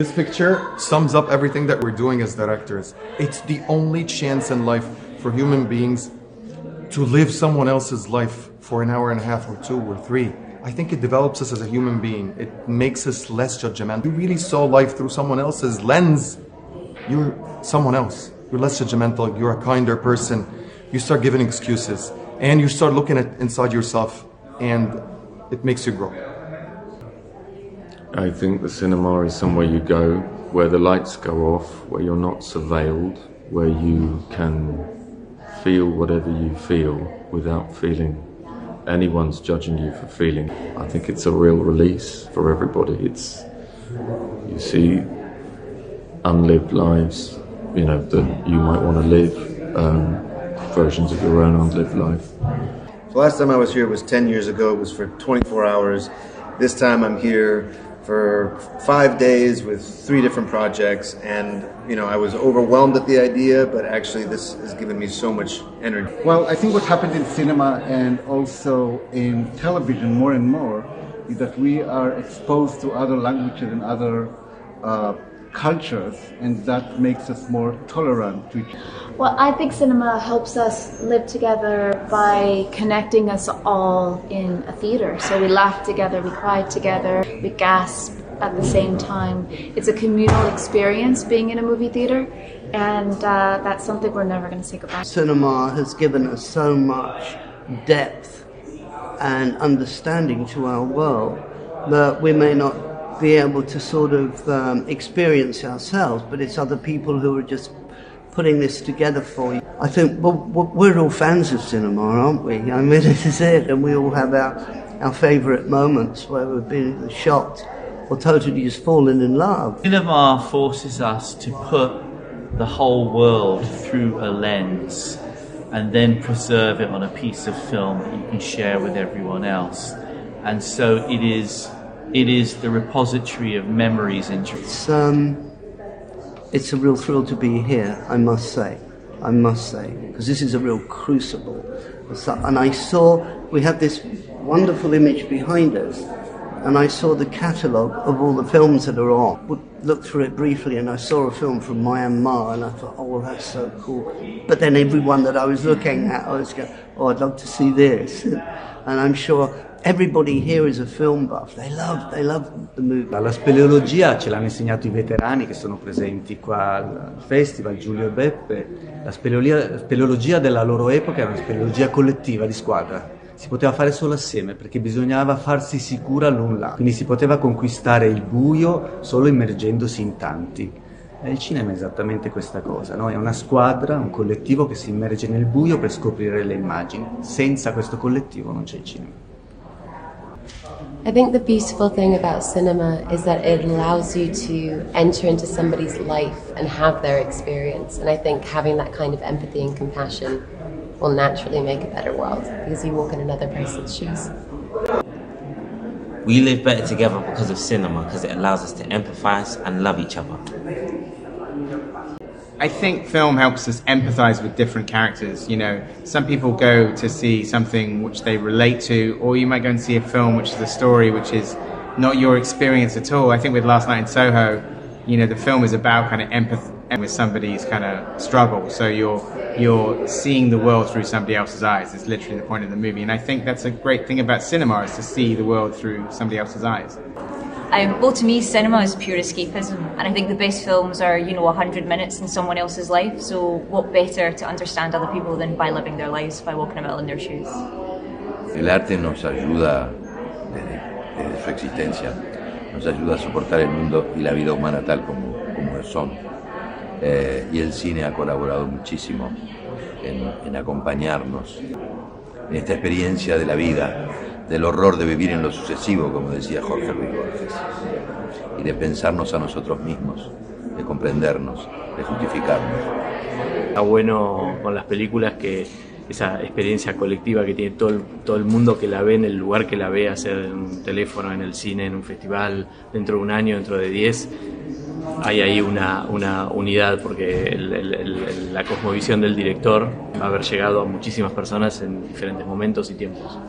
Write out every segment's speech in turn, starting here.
This picture sums up everything that we're doing as directors. It's the only chance in life for human beings to live someone else's life for an hour and a half or 2 or 3. I think it develops us as a human being. It makes us less judgmental. You really saw life through someone else's lens. You're someone else. You're less judgmental. You're a kinder person. You start giving excuses. And you start looking at inside yourself. And it makes you grow. I think the cinema is somewhere you go where the lights go off, where you're not surveilled, where you can feel whatever you feel without feeling anyone's judging you for feeling. I think it's a real release for everybody. You see unlived lives, you know, that you might want to live, versions of your own unlived life. The last time I was here was 10 years ago. It was for 24 hours. This time I'm here for 5 days with 3 different projects, and you know, I was overwhelmed at the idea, but actually this has given me so much energy. Well, I think what happened in cinema and also in television more and more is that we are exposed to other languages and other cultures, and that makes us more tolerant to each other. Well, I think cinema helps us live together by connecting us all in a theatre. So we laugh together, we cry together, we gasp at the same time. It's a communal experience being in a movie theatre, and that's something we're never going to say goodbye to. Cinema has given us so much depth and understanding to our world that we may not be able to sort of experience ourselves, but it's other people who are just putting this together for you. I think we're all fans of cinema, aren't we? I mean, this is it, and we all have our favourite moments where we've been shocked or totally just fallen in love. Cinema forces us to put the whole world through a lens and then preserve it on a piece of film that you can share with everyone else. And so it is the repository of memories and it's a real thrill to be here, I must say, because this is a real crucible. And I saw, we have this wonderful image behind us, and I saw the catalogue of all the films that are on. Looked through it briefly, and I saw a film from Myanmar, and I thought, oh, well, that's so cool. But then everyone that I was looking at, I was going, oh, I'd love to see this. And I'm sure everybody here is a film buff. They love the movie. La speleologia ce l'hanno insegnato i veterani che sono presenti qua al festival, Giulio e Beppe. La speleologia della loro epoca era una speleologia collettiva, di squadra. Si poteva fare solo assieme perché bisognava farsi sicura l'un l'altro. Quindi si poteva conquistare il buio solo immergendosi in tanti. E il cinema è esattamente questa cosa, no? È una squadra, un collettivo che si immerge nel buio per scoprire le immagini. Senza questo collettivo non c'è il cinema. I think the beautiful thing about cinema is that it allows you to enter into somebody's life and have their experience. And I think having that kind of empathy and compassion will naturally make a better world because you walk in another person's shoes. We live better together because of cinema, because it allows us to empathize and love each other. I think film helps us empathize with different characters. You know, some people go to see something which they relate to, or you might go and see a film which is a story which is not your experience at all. I think with Last Night in Soho, you know, the film is about kind of empathy with somebody's kind of struggle. So you're seeing the world through somebody else's eyes. It's literally the point of the movie. And I think that's a great thing about cinema, is to see the world through somebody else's eyes. Well, to me, cinema is pure escapism, and I think the best films are, 100 minutes in someone else's life, so what better to understand other people than by living their lives, by walking about in their shoes. El arte nos ayuda desde su existencia, nos ayuda a soportar el mundo y la vida humana tal como son. Y el cine ha colaborado muchísimo en acompañarnos en esta experiencia de la vida, del horror de vivir en lo sucesivo, como decía Jorge Luis Borges, y de pensarnos a nosotros mismos, de comprendernos, de justificarnos. Está bueno con las películas que esa experiencia colectiva que tiene todo el mundo que la ve en el lugar que la ve, hacer en un teléfono, en el cine, en un festival, dentro de un año, dentro de 10, hay ahí una unidad, porque la cosmovisión del director va a haber llegado a muchísimas personas en diferentes momentos y tiempos.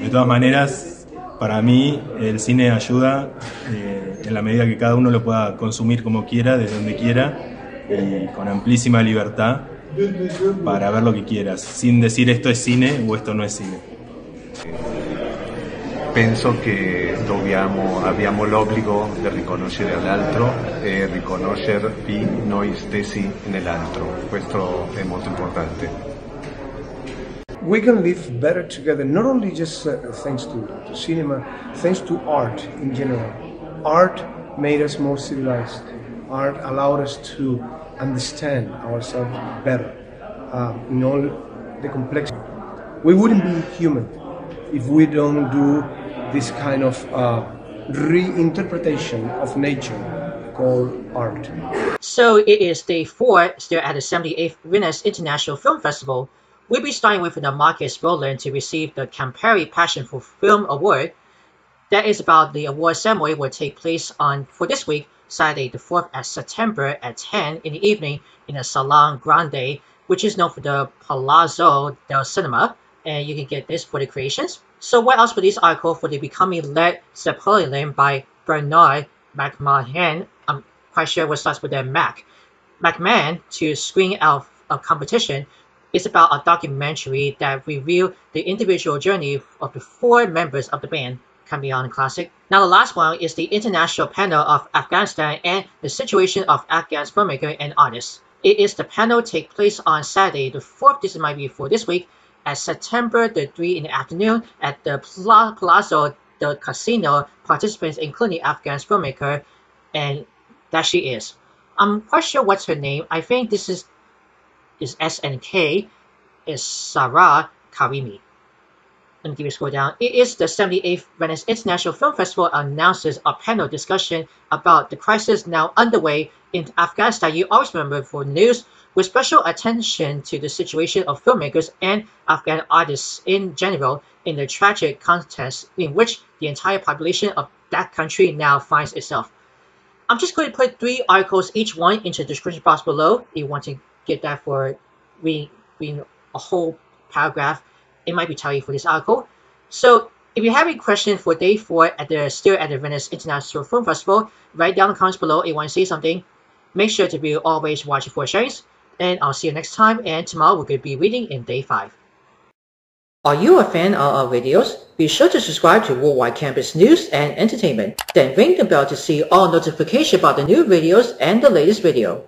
De todas maneras, Para mí el cine ayuda en la medida que cada uno lo pueda consumir como quiera, desde donde quiera y con amplísima libertad para ver lo che quieras, sin decir esto è cine o esto no è cine. Penso che abbiamo l'obbligo di riconoscere l'altro e riconoscervi noi stessi nell'altro. Questo è molto importante. We can live better together, not only just thanks to cinema, thanks to art in general. Art made us more civilized. Art allowed us to understand ourselves better in all the complexity. We wouldn't be human if we don't do this kind of reinterpretation of nature called art. So it is day 4, still at the 78th Venice International Film Festival. We'll be starting with the Marcus Rowland to receive the Campari Passion for Film Award. That is about the award ceremony will take place for this week, Saturday the 4th of September at 10 in the evening in the Salon Grande, which is known for the Palazzo del Cinema, and you can get this for the creations. So what else for this article for the Becoming Led Zeppelin by Bernard MacMahon? I'm quite sure what starts with the MacMahon to screen out a competition. It's about a documentary that reveals the individual journey of the 4 members of the band. Can be on classic. Now the last one is the International Panel of Afghanistan and the Situation of Afghan Filmmakers and Artists. It is the panel take place on Saturday the 4th, this might be for this week, at September the 3 in the afternoon at the Palazzo del Casino. Participants including Afghan filmmaker, and that she is. I'm quite sure what's her name. I think this is SNK, is Sarah Karimi. Let me give you a scroll down. It is the 78th Venice International Film Festival announces a panel discussion about the crisis now underway in Afghanistan. You always remember for news, with special attention to the situation of filmmakers and Afghan artists in general in the tragic context in which the entire population of that country now finds itself. I'm just going to put 3 articles, each one, into the description box below. If you want to get that for reading a whole paragraph, it might be telling you for this article. So if you have any question for day 4 still at the Venice International Film Festival, write down in the comments below if you want to say something. Make sure to be always watching for sharings, and I'll see you next time, and tomorrow we're going to be reading in day 5. Are you a fan of our videos? Be sure to subscribe to Worldwide Campus News and Entertainment. Then ring the bell to see all notifications about the new videos and the latest video.